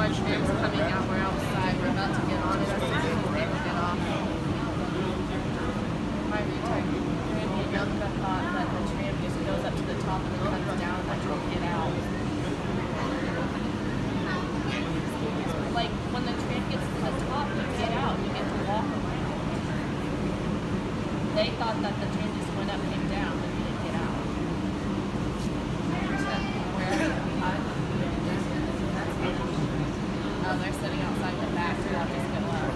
our tram's coming out. We're outside. We're about to get on it. Our sister will get off. My retard Randy Youngka thought that the tram just goes up to the top and then comes down and that you'll get out. Like when the tram gets to the top, you get out. You get to walk around. They thought that the tram just went up and down and you didn't get out. Oh, they're sitting outside the back, so I'll just go up.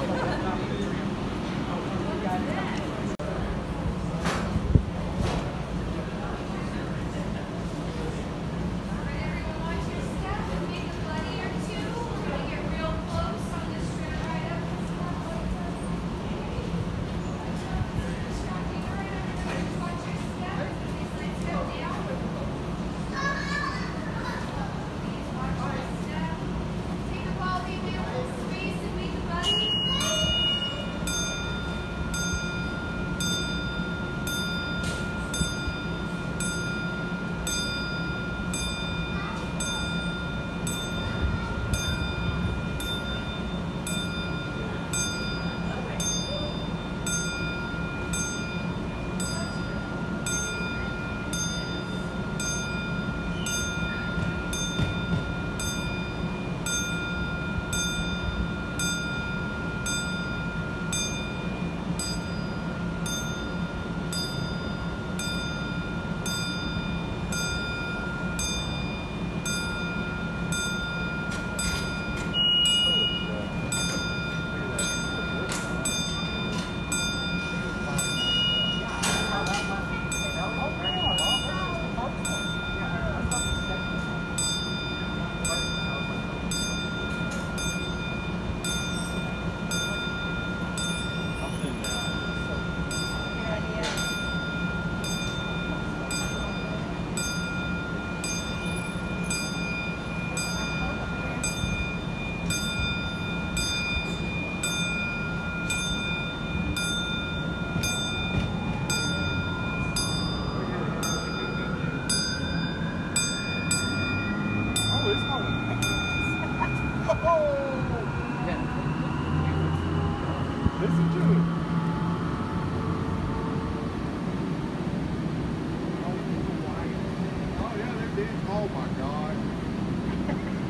Oh my God.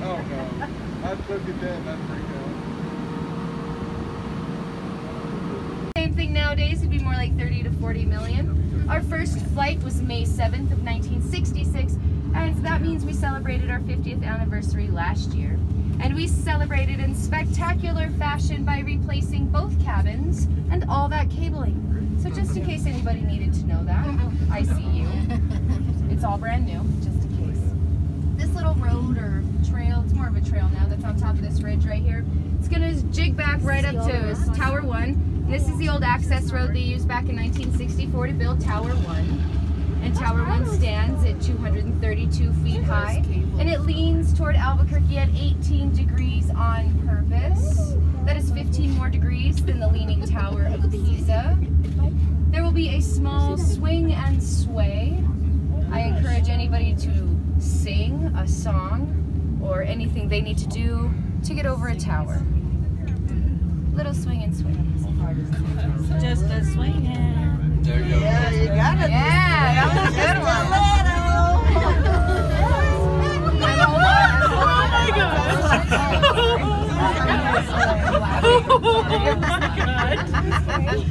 Oh no. Look at that. That's pretty cool. Same thing nowadays would be more like 30 to 40 million. Our first flight was May 7th of 1966, and that means we celebrated our 50th anniversary last year. And we celebrated in spectacular fashion by replacing both cabins and all that cabling. So just in case anybody needed to know that, I see you. It's all brand new, just in case. This little road or trail, it's more of a trail now that's on top of this ridge right here. It's gonna jig back right up to Tower 1. This is the old access road they used back in 1964 to build Tower 1. And Tower 1 stands at 232 feet high, and it leans toward Albuquerque at 18 degrees on purpose. That is 15 more degrees than the Leaning Tower of Pisa. There will be a small swing and sway. I encourage anybody to sing a song or anything they need to do to get over a tower. Little swing and swing. Just a swinging. There you go. Yeah, you got it. Yeah, that was a good one.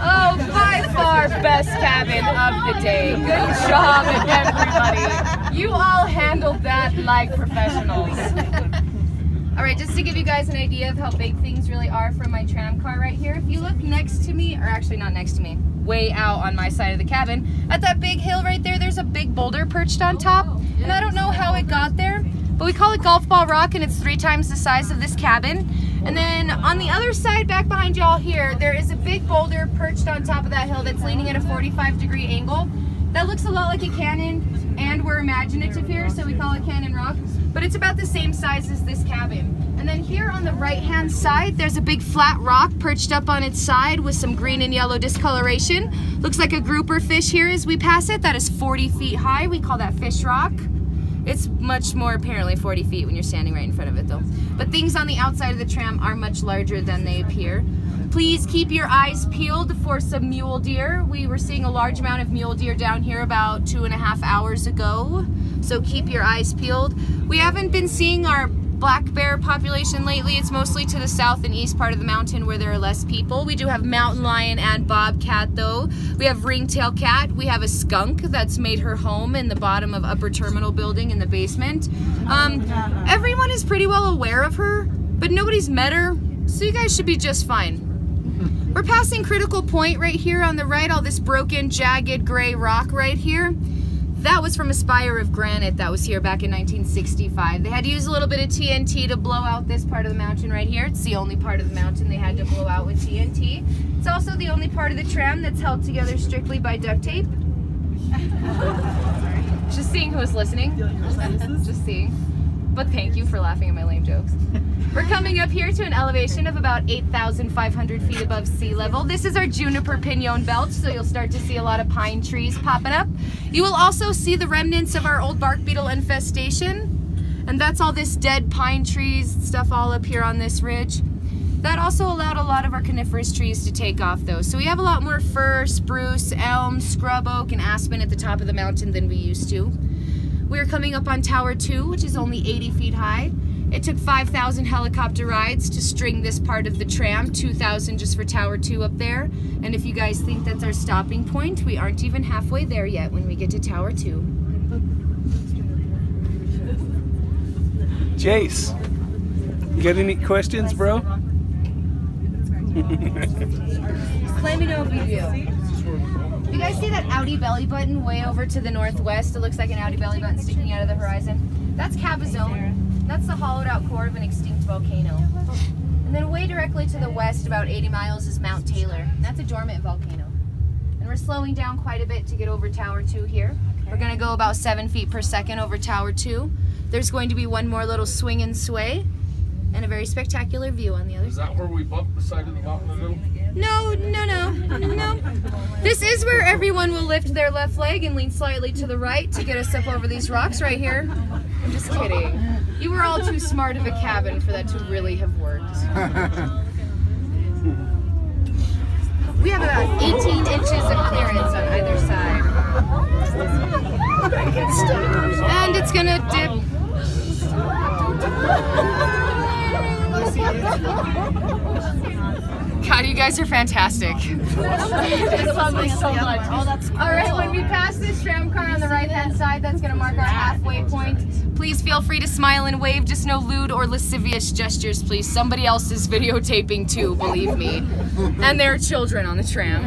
Oh, by far best cabin of the day. Good job, everybody. You all handled that like professionals. All right, just to give you guys an idea of how big things really are from my tram car right here, if you look next to me, or actually not next to me, way out on my side of the cabin, at that big hill right there, there's a big boulder perched on top. And I don't know how it got there, but we call it Golf Ball Rock, and it's 3 times the size of this cabin. And then on the other side, back behind y'all here, there is a big boulder perched on top of that hill that's leaning at a 45-degree angle. That looks a lot like a cannon, and we're imaginative here, so we call it Cannon Rock. But it's about the same size as this cabin. And then here on the right-hand side, there's a big flat rock perched up on its side with some green and yellow discoloration. Looks like a grouper fish here as we pass it. That is 40 feet high. We call that Fish Rock. It's much more, apparently 40 feet when you're standing right in front of it though. But things on the outside of the tram are much larger than they appear. Please keep your eyes peeled for some mule deer. We were seeing a large amount of mule deer down here about 2.5 hours ago. So keep your eyes peeled. We haven't been seeing our black bear population lately. It's mostly to the south and east part of the mountain where there are less people. We do have mountain lion and bobcat though. We have ringtail cat. We have a skunk that's made her home in the bottom of Upper Terminal building in the basement. Everyone is pretty well aware of her, but nobody's met her, so you guys should be just fine. We're passing Critical Point right here on the right, all this broken, jagged, gray rock right here. That was from a spire of granite that was here back in 1965. They had to use a little bit of TNT to blow out this part of the mountain right here. It's the only part of the mountain they had to blow out with TNT. It's also the only part of the tram that's held together strictly by duct tape. Just seeing who was listening. Just seeing. But thank you for laughing at my lame jokes. We're coming up here to an elevation of about 8,500 feet above sea level. This is our juniper pinon belt, so you'll start to see a lot of pine trees popping up. You will also see the remnants of our old bark beetle infestation, and that's all this dead pine trees stuff all up here on this ridge. That also allowed a lot of our coniferous trees to take off though. So we have a lot more fir, spruce, elm, scrub oak, and aspen at the top of the mountain than we used to. We're coming up on Tower 2, which is only 80 feet high. It took 5,000 helicopter rides to string this part of the tram, 2,000 just for Tower 2 up there. And if you guys think that's our stopping point, we aren't even halfway there yet when we get to Tower 2. Jace, you got any questions, bro? Let me know if you do. You guys see that Audi belly button way over to the northwest? It looks like an Audi belly button sticking out of the horizon. That's Cabazon. That's the hollowed out core of an extinct volcano. And then way directly to the west, about 80 miles, is Mount Taylor. That's a dormant volcano. And we're slowing down quite a bit to get over Tower 2 here. We're going to go about 7 feet per second over Tower 2. There's going to be one more little swing and sway and a very spectacular view on the other side. Is that where we bumped the side of the mountain a little? No. This is where everyone will lift their left leg and lean slightly to the right to get us up over these rocks right here. I'm just kidding. You were all too smart of a cabin for that to really have worked. We have about 18 inches of clearance on either side. And it's gonna dip. God, you guys are fantastic. I love this so much. All right, when we pass this tram car on the right-hand side, that's going to mark our halfway point. Please feel free to smile and wave. Just no lewd or lascivious gestures, please. Somebody else is videotaping too, believe me. And there are children on the tram.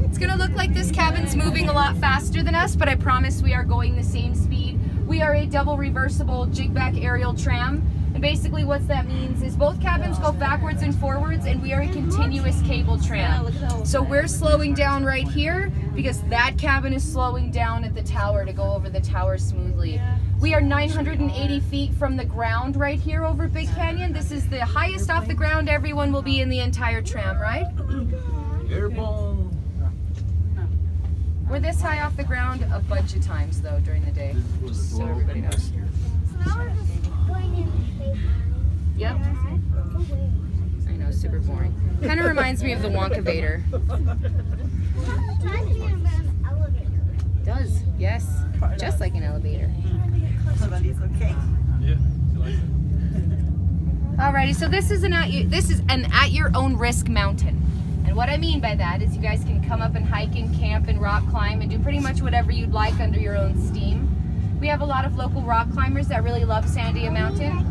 It's going to look like this cabin's moving a lot faster than us, but I promise we are going the same speed. We are a double reversible jig-back aerial tram. And basically what that means is both cabins go backwards and forwards, and we are a continuous cable tram. So we're slowing down right here because that cabin is slowing down at the tower to go over the tower smoothly. We are 980 feet from the ground right here over Big Canyon. This is the highest off the ground everyone will be in the entire tram ride. Airball. We're this high off the ground a bunch of times though during the day, just so everybody knows. Yep. I know, super boring. Kind of reminds me of the Wonkavator. Does, yes. Just like an elevator. Alrighty, so this is an at your own risk mountain. And what I mean by that is you guys can come up and hike and camp and rock climb and do pretty much whatever you'd like under your own steam. We have a lot of local rock climbers that really love Sandia Mountain.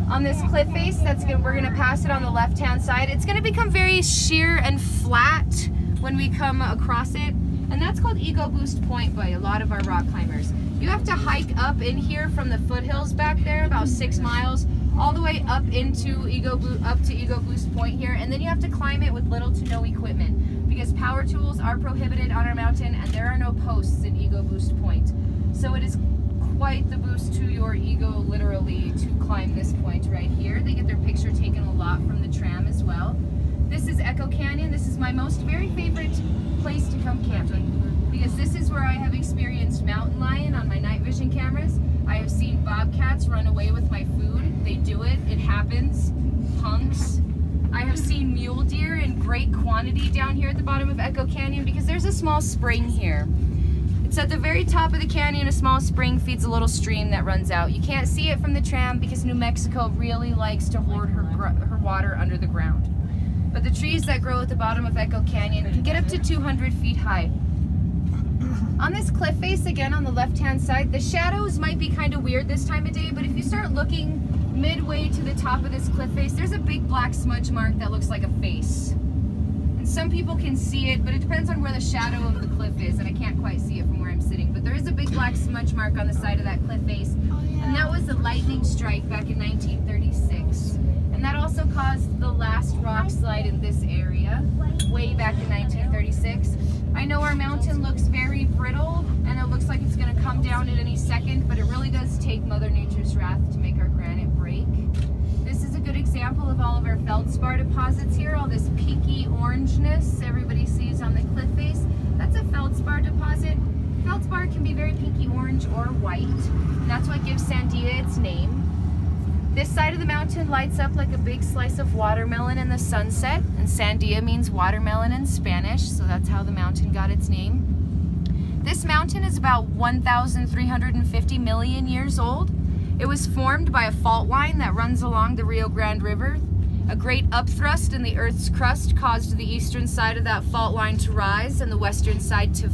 On this cliff face, we're gonna pass it on the left-hand side. It's gonna become very sheer and flat when we come across it, and that's called Ego Boost Point by a lot of our rock climbers. You have to hike up in here from the foothills back there, about 6 miles, all the way up into Ego Boost Point here, and then you have to climb it with little to no equipment because power tools are prohibited on our mountain, and there are no posts in Ego Boost Point. So it is quite the boost to your ego, literally, to climb this point right here. They get their picture taken a lot from the tram as well. This is Echo Canyon. This is my very favorite place to come camping because this is where I have experienced mountain lion on my night vision television cameras. I have seen bobcats run away with my food. They do it. It happens. Punks. I have seen mule deer in great quantity down here at the bottom of Echo Canyon because there's a small spring here. It's at the very top of the canyon. A small spring feeds a little stream that runs out. You can't see it from the tram because New Mexico really likes to hoard her water under the ground. But the trees that grow at the bottom of Echo Canyon can get up to 200 feet high. On this cliff face, again on the left-hand side, the shadows might be kind of weird this time of day, but if you start looking midway to the top of this cliff face, there's a big black smudge mark that looks like a face. And some people can see it, but it depends on where the shadow of the cliff is, and I can't quite see it from where I'm sitting. But there is a big black smudge mark on the side of that cliff face, and that was a lightning strike back in 1936. And that also caused the last rock slide in this area, way back in 1936. I know our mountain looks very brittle, and it looks like it's going to come down at any second, but it really does take Mother Nature's wrath to make our granite break. This is a good example of all of our feldspar deposits here, all this pinky orangeness everybody sees on the cliff face. That's a feldspar deposit. Feldspar can be very pinky orange or white, and that's what gives Sandia its name. This side of the mountain lights up like a big slice of watermelon in the sunset, and Sandia means watermelon in Spanish, so that's how the mountain got its name. This mountain is about 1,350 million years old. It was formed by a fault line that runs along the Rio Grande River. A great upthrust in the Earth's crust caused the eastern side of that fault line to rise and the western side to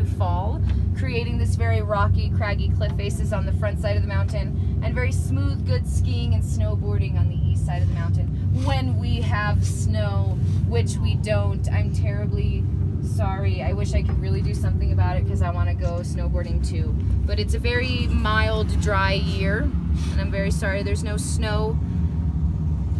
fall, creating this very rocky, craggy cliff faces on the front side of the mountain, and very smooth, good skiing and snowboarding on the east side of the mountain. When we have snow, which we don't, I'm terribly sorry. I wish I could really do something about it because I want to go snowboarding too. But it's a very mild, dry year, and I'm very sorry there's no snow.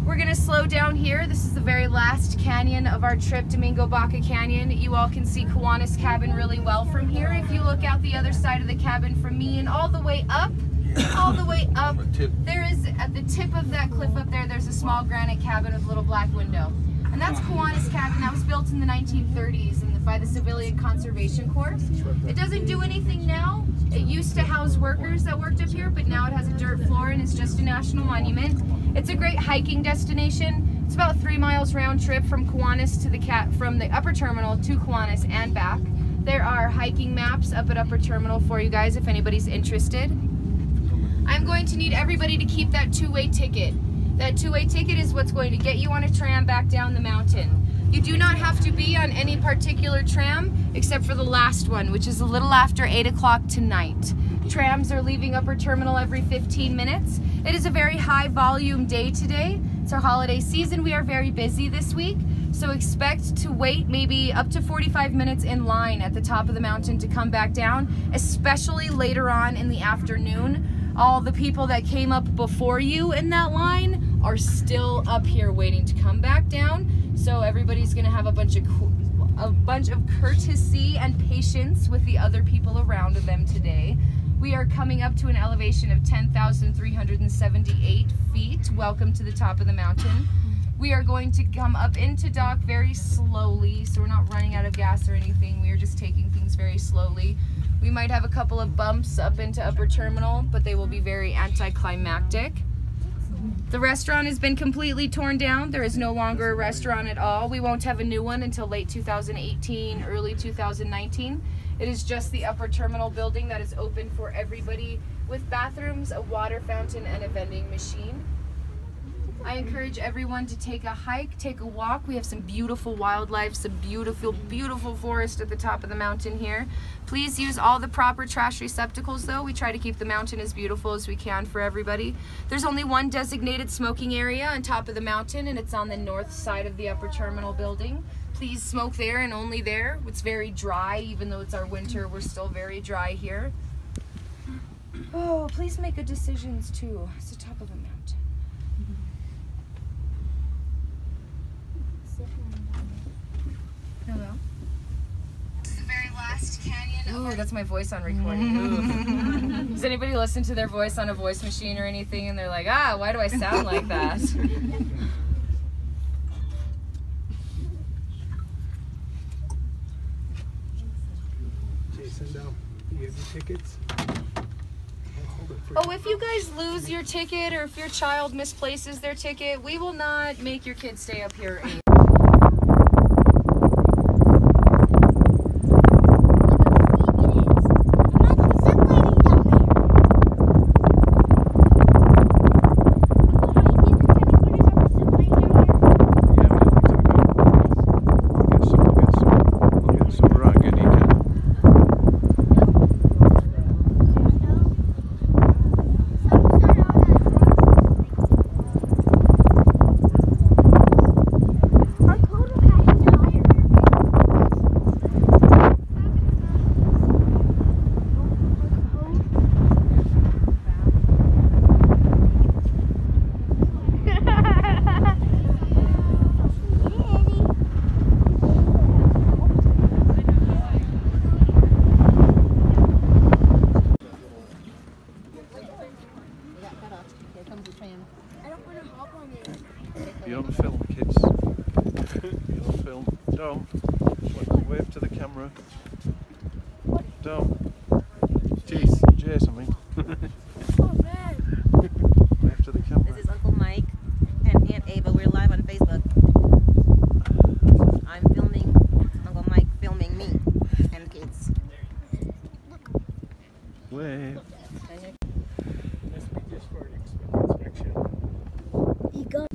We're gonna slow down here. This is the very last canyon of our trip, Domingo Baca Canyon. You all can see Kiwanis Cabin really well from here. If you look out the other side of the cabin from me and all the way up, there is, at the tip of that cliff up there, there's a small granite cabin with a little black window. And that's Kiwanis Cabin. That was built in the 1930s by the Civilian Conservation Corps. It doesn't do anything now. It used to house workers that worked up here, but now it has a dirt floor and it's just a national monument. It's a great hiking destination. It's about 3 miles round trip from Kiwanis to from the upper terminal to Kiwanis and back. There are hiking maps up at upper terminal for you guys if anybody's interested. I'm going to need everybody to keep that two-way ticket. That two-way ticket is what's going to get you on a tram back down the mountain. You do not have to be on any particular tram except for the last one, which is a little after 8 o'clock tonight. Trams are leaving upper terminal every 15 minutes. It is a very high volume day today. It's our holiday season. We are very busy this week, so expect to wait maybe up to 45 minutes in line at the top of the mountain to come back down, especially later on in the afternoon. All the people that came up before you in that line are still up here waiting to come back down. So everybody's gonna have a bunch of courtesy and patience with the other people around them today. We are coming up to an elevation of 10,378 feet. Welcome to the top of the mountain. We are going to come up into dock very slowly, so we're not running out of gas or anything. We are just taking things very slowly. We might have a couple of bumps up into upper terminal, but they will be very anticlimactic. The restaurant has been completely torn down. There is no longer a restaurant at all. We won't have a new one until late 2018, early 2019. It is just the upper terminal building that is open for everybody with bathrooms, a water fountain, and a vending machine. I encourage everyone to take a hike, take a walk. We have some beautiful wildlife, some beautiful, beautiful forest at the top of the mountain here. Please use all the proper trash receptacles though. We try to keep the mountain as beautiful as we can for everybody. There's only one designated smoking area on top of the mountain, and it's on the north side of the upper terminal building. Please smoke there and only there. It's very dry, even though it's our winter, we're still very dry here. Oh, please make good decisions too. It's the top of the mountain. Hello. This is the very last canyon. Ooh, that's my voice on recording. Ooh. Does anybody listen to their voice on a voice machine or anything and they're like, ah, why do I sound like that? Jason, no. tickets. Oh, if you guys lose your ticket or if your child misplaces their ticket, we will not make your kids stay up here anymore. You don't film, kids. You don't film. Don't. Wave to the camera. Don't. Jeez, Jace, I mean. Wave to the camera. This is Uncle Mike and Aunt Ava. We're live on Facebook. I'm filming Uncle Mike filming me and the kids. Wave. This be just for an inspection. You go.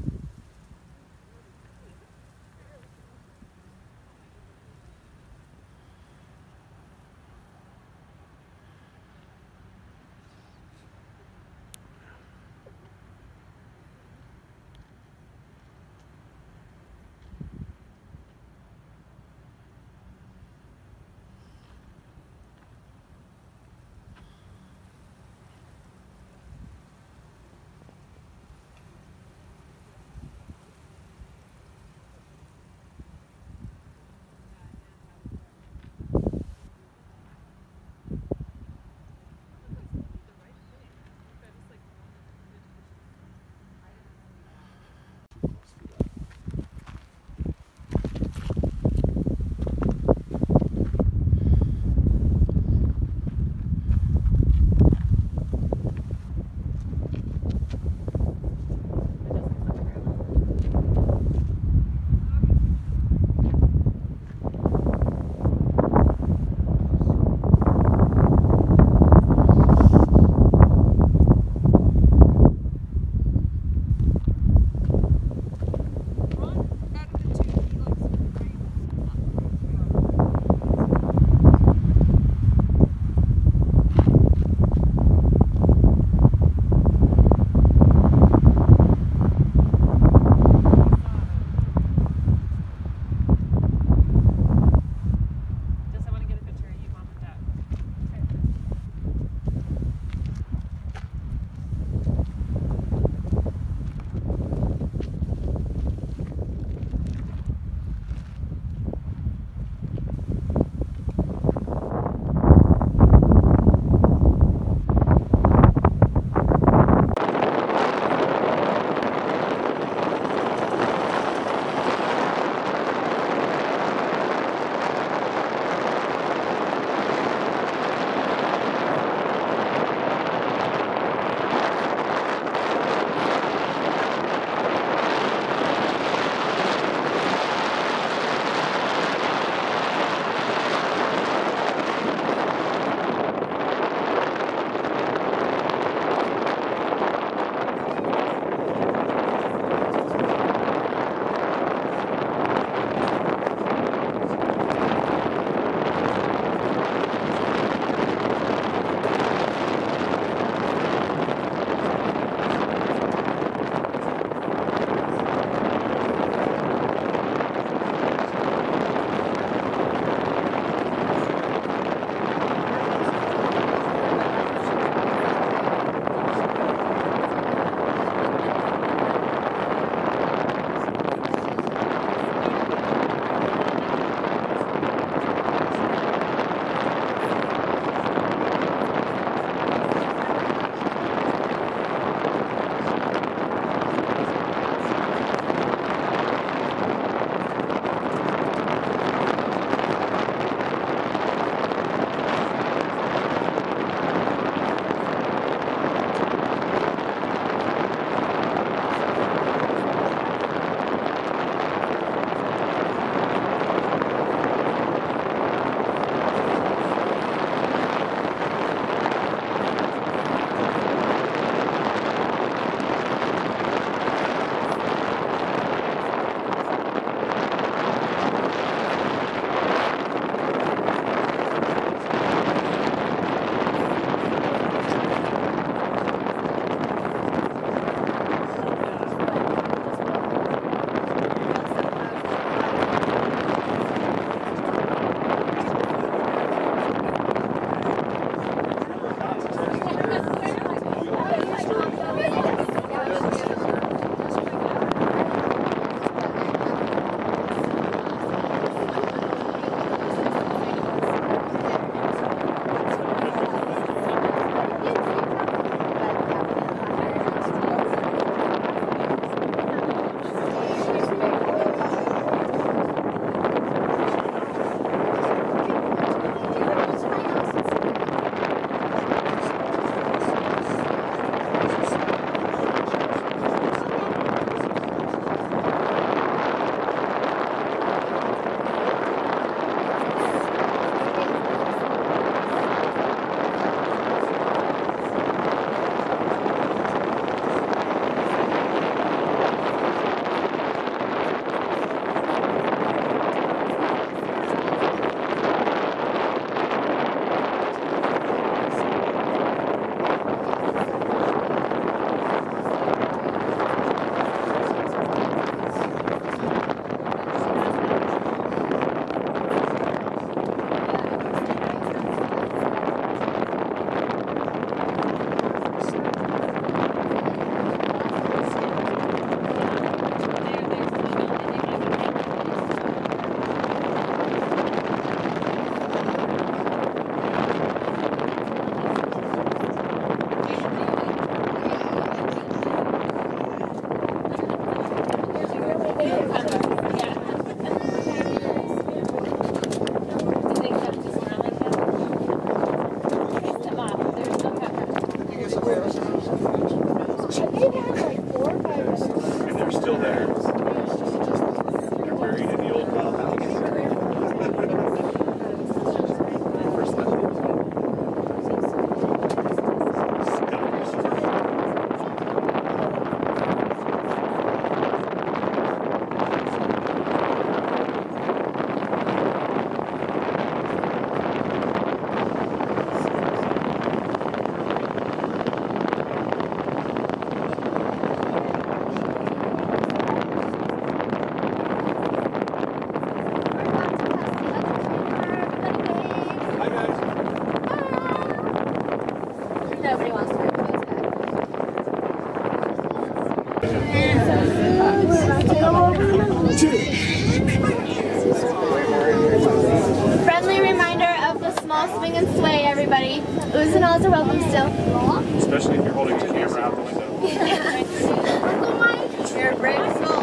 nobody wants to wear clothes back. Friendly reminder of the small swing and sway, everybody. Oohs and ahs are welcome still. Especially if you're holding the camera out the window. You're a brave soul.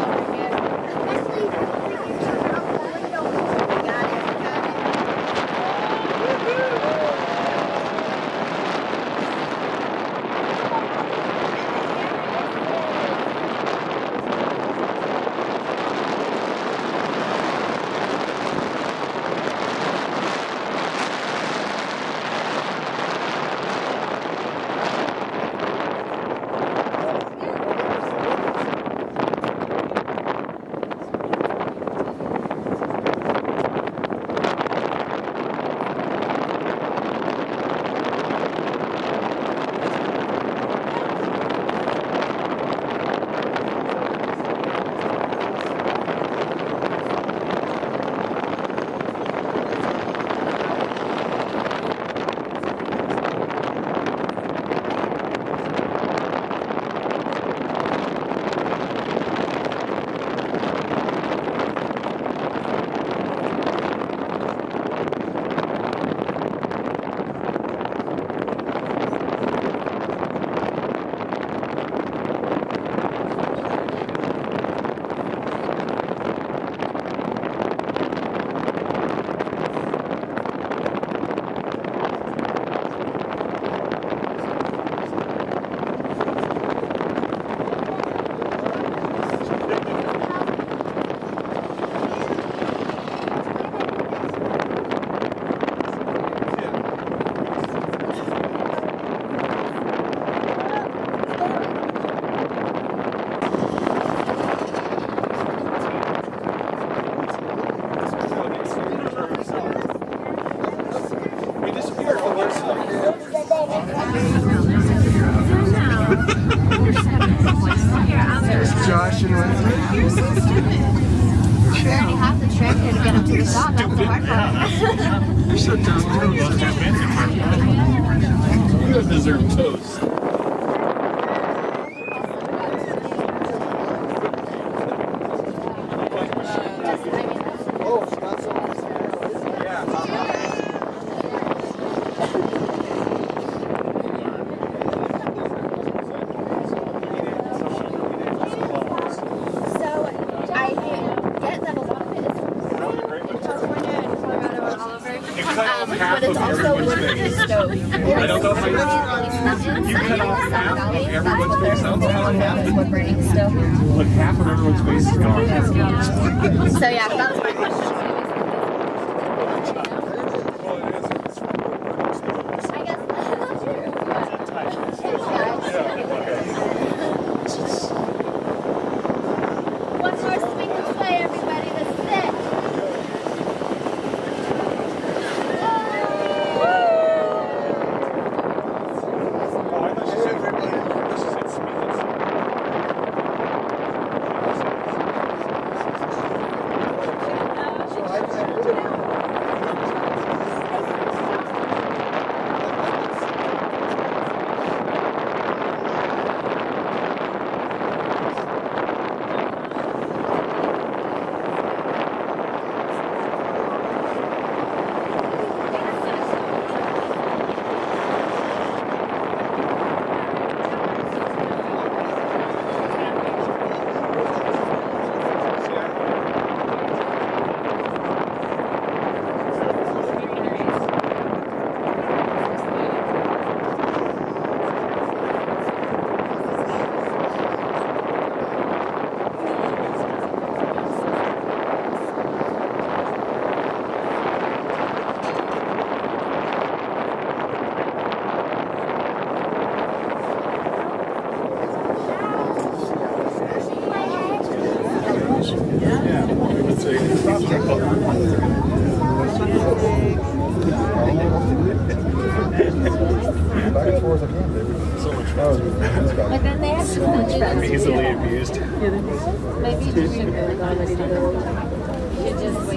Josh and Lindsay. You're so stupid. We already have the trick here to get up to the top. That's the hard part. You're so dumb. You guys deserve toast. Oh, it's not so much. But it's also wood stove. I don't know if you cut off half of everyone's face. Wood burning stove. Like half of everyone's face is gone. So yeah, that was my question. I guess that's true. One more swing and sway, everybody. That's it. But then they have so much fun. Easily abused. Maybe you should go. You should just wait.